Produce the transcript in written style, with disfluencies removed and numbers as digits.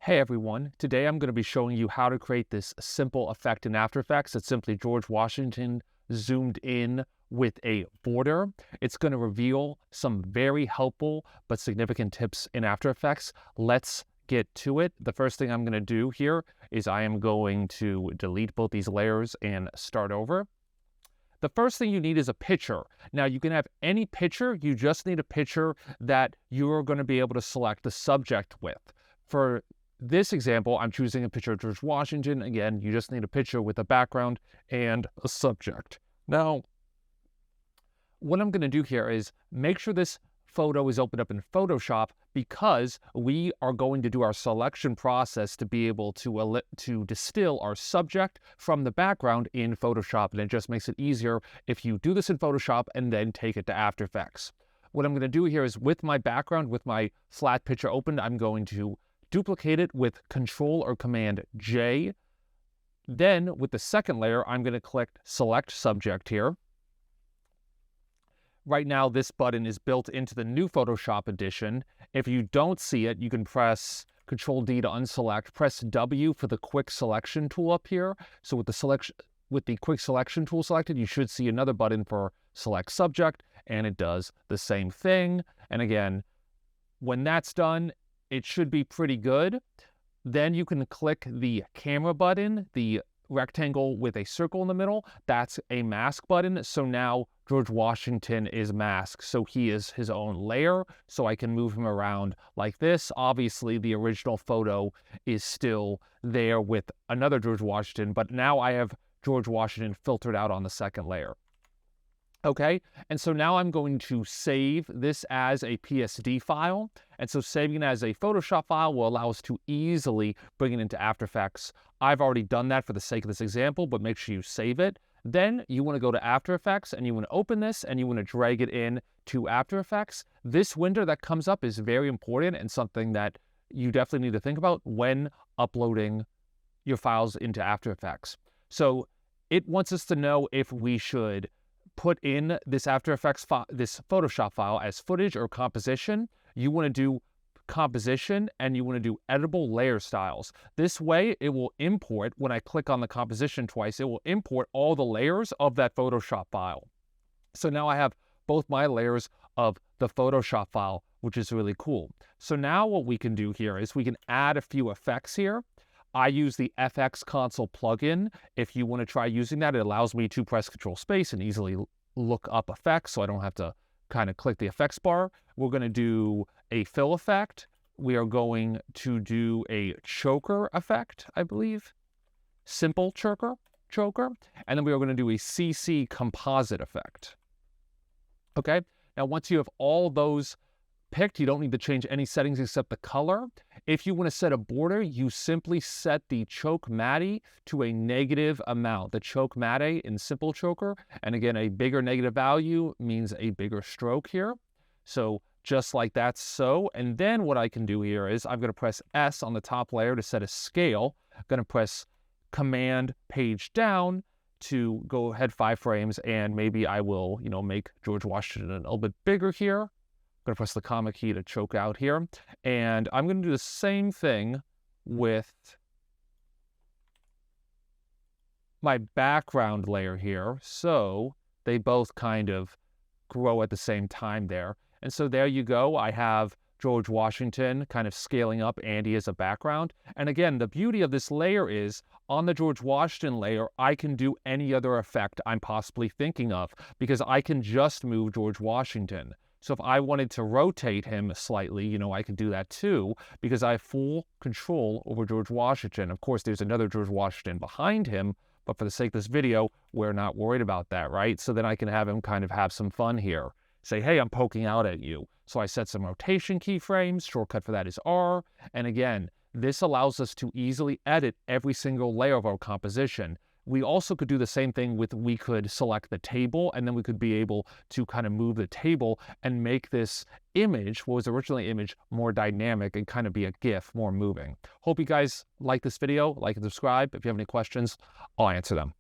Hey everyone, today I'm going to be showing you how to create this simple effect in After Effects. It's simply George Washington zoomed in with a border. It's going to reveal some very helpful but significant tips in After Effects. Let's get to it. The first thing I'm going to do here is I am going to delete both these layers and start over. The first thing you need is a picture. Now you can have any picture, you just need a picture that you're going to be able to select the subject with. For this example, I'm choosing a picture of George Washington. Again, you just need a picture with a background and a subject. Now, what I'm going to do here is make sure this photo is opened up in Photoshop because we are going to do our selection process to be able to distill our subject from the background in Photoshop. And it just makes it easier if you do this in Photoshop and then take it to After Effects. What I'm going to do here is with my background, with my flat picture opened, I'm going to duplicate it with Control or Command J. Then with the second layer, I'm going to click Select Subject here. Right now, this button is built into the new Photoshop edition. If you don't see it, you can press Control D to unselect. Press W for the quick selection tool up here. So with the quick selection tool selected, you should see another button for Select Subject, and it does the same thing. And again, when that's done, it should be pretty good. Then you can click the camera button, the rectangle with a circle in the middle. That's a mask button. So now George Washington is masked. So he is his own layer. So I can move him around like this. Obviously, the original photo is still there with another George Washington, but now I have George Washington filtered out on the second layer. Okay, and so now I'm going to save this as a PSD file. And so saving it as a Photoshop file will allow us to easily bring it into After Effects. I've already done that for the sake of this example, but make sure you save it. Then you want to go to After Effects and you want to open this and you want to drag it in to After Effects. This window that comes up is very important and something that you definitely need to think about when uploading your files into After Effects. So it wants us to know if we should put in this After Effects this Photoshop file as footage or composition. You want to do composition and you want to do editable layer styles. This way it will import, when I click on the composition twice, it will import all the layers of that Photoshop file. So now I have both my layers of the Photoshop file, which is really cool. So now what we can do here is we can add a few effects here. I use the FX Console plugin. If you want to try using that, it allows me to press Control Space and easily look up effects, so I don't have to kind of click the effects bar. We're going to do a fill effect. We are going to do a choker effect, I believe. Simple choker. And then we are going to do a CC composite effect. Okay, now once you have all those picked, you don't need to change any settings except the color. If you want to set a border, you simply set the choke matty to a negative amount. The choke matty in Simple Choker, and again, a bigger negative value means a bigger stroke here. So just like that, so. And then what I can do here is I'm going to press S on the top layer to set a scale. I'm going to press Command Page Down to go ahead 5 frames, and maybe I will, make George Washington a little bit bigger here. I'm going to press the comma key to choke out here. And I'm going to do the same thing with my background layer here. So they both kind of grow at the same time there. And so there you go. I have George Washington kind of scaling up Andy as a background. And again, the beauty of this layer is on the George Washington layer, I can do any other effect I'm possibly thinking of because I can just move George Washington. So if I wanted to rotate him slightly, I could do that too, because I have full control over George Washington. Of course, there's another George Washington behind him, but for the sake of this video, we're not worried about that, right? So then I can have him kind of have some fun here. Say, hey, I'm poking out at you. So I set some rotation keyframes. Shortcut for that is R. And again, this allows us to easily edit every single layer of our composition. We also could do the same thing we could select the table, and then we could be able to kind of move the table and make this image, what was originally image, more dynamic and kind of be a GIF, more moving. Hope you guys like this video, like and subscribe. If you have any questions, I'll answer them.